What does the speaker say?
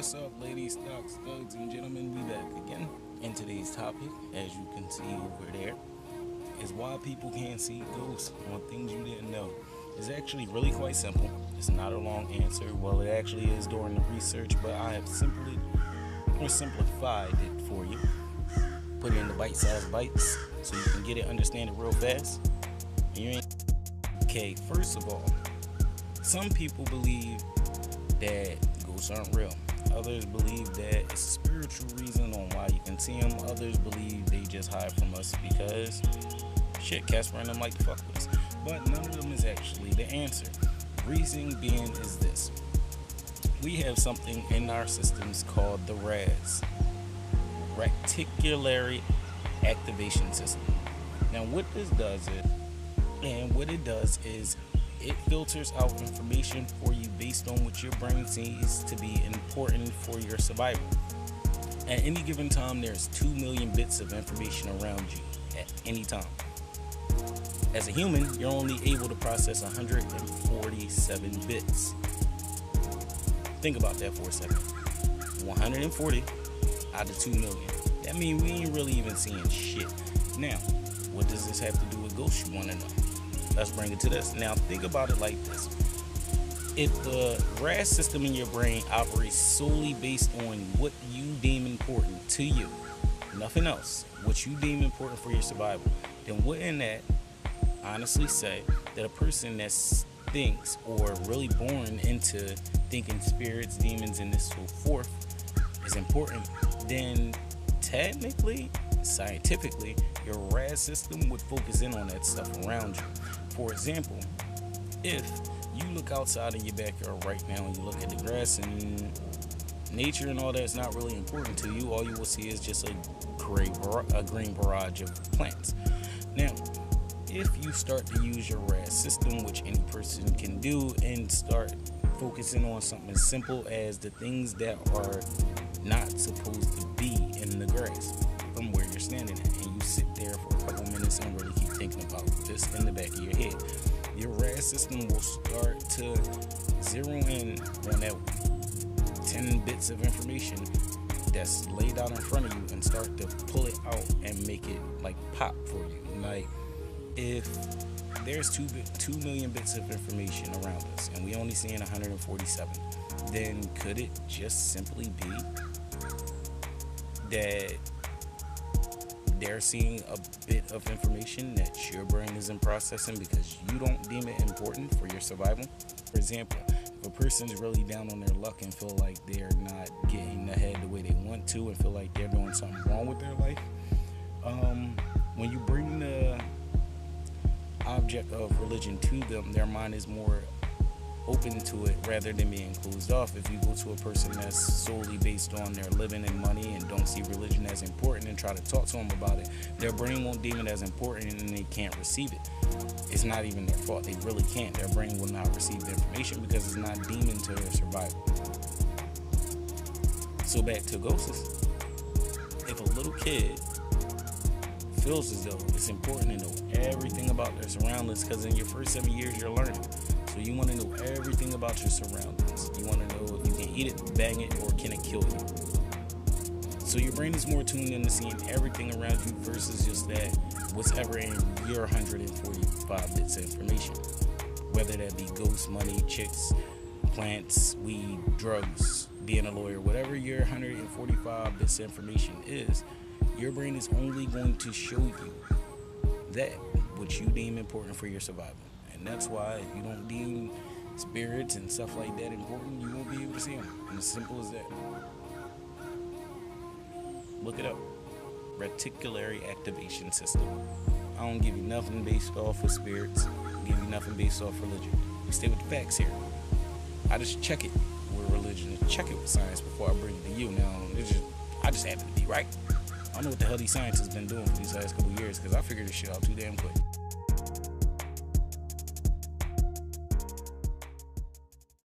What's up, ladies, stocks, thugs, and gentlemen? We back again. And today's topic, as you can see over there, is why people can't see ghosts on things you didn't know. It's actually really quite simple. It's not a long answer. Well, it actually is during the research, but I have simply or simplified it for you. Put it in the bite-sized bites so you can get it, understand it real fast. Okay, first of all, some people believe that ghosts aren't real. Others believe that it's a spiritual reason on why you can see them. Others believe they just hide from us because shit, cats random like the fuck with us. But none of them is actually the answer. Reason being is this: we have something in our systems called the RAS, Reticular Activation System. Now, what this does is it filters out information for you based on what your brain sees to be important for your survival. At any given time, there's 2 million bits of information around you at any time. As a human, you're only able to process 147 bits. Think about that for a second. 140 out of 2 million. That means we ain't really even seeing shit. Now, what does this have to do with ghosts, you want to know? Let's bring it to this. Now, think about it like this. If the RAS system in your brain operates solely based on what you deem important to you, nothing else, what you deem important for your survival, then wouldn't that honestly say that a person that thinks or really born into thinking spirits, demons, and this so forth is important, then technically, scientifically, your RAS system would focus in on that stuff around you. For example, if you look outside in your backyard right now and you look at the grass and nature and all that's not really important to you, all you will see is just a green barrage of plants. Now, if you start to use your RAS system, which any person can do, and start focusing on something as simple as the things that are not supposed to be in the grass from where you're standing at, and you sit there for a couple minutes and really keep thinking about this in the back of your head, your RAS system will start to zero in on that 10 bits of information that's laid out in front of you and start to pull it out and make it like pop for you. Like, if there's 2 million bits of information around us and we only seeing 147, then could it just simply be that they're seeing a bit of information that your brain isn't processing because you don't deem it important for your survival? For example, if a person's really down on their luck and feel like they're not getting ahead the way they want to and feel like they're doing something wrong with their life, when you bring the object of religion to them, their mind is more open to it rather than being closed off. If you go to a person that's solely based on their living and money and don't see religion as important and try to talk to them about it, their brain won't deem it as important and they can't receive it. It's not even their fault. They really can't. Their brain will not receive the information because it's not deemed into their survival. So back to ghosts. If a little kid feels as though it's important to know everything about their surroundings, because in your first 7 years you're learning. So you want to know everything about your surroundings. You want to know if you can eat it, bang it, or can it kill you. So your brain is more tuned into seeing everything around you versus just that what's ever in your 145 bits of information. Whether that be ghosts, money, chicks, plants, weed, drugs, being a lawyer, whatever your 145 bits of information is, your brain is only going to show you that which you deem important for your survival. And that's why if you don't deem spirits and stuff like that important, you won't be able to see them. And as simple as that. Look it up. Reticular Activation System. I don't give you nothing based off of spirits. I give you nothing based off religion. We stay with the facts here. I just check it with religion and check it with science before I bring it to you. Now, I just happen to be right. I don't know what the hell these scientists been doing for these last couple of years because I figured this shit out too damn quick.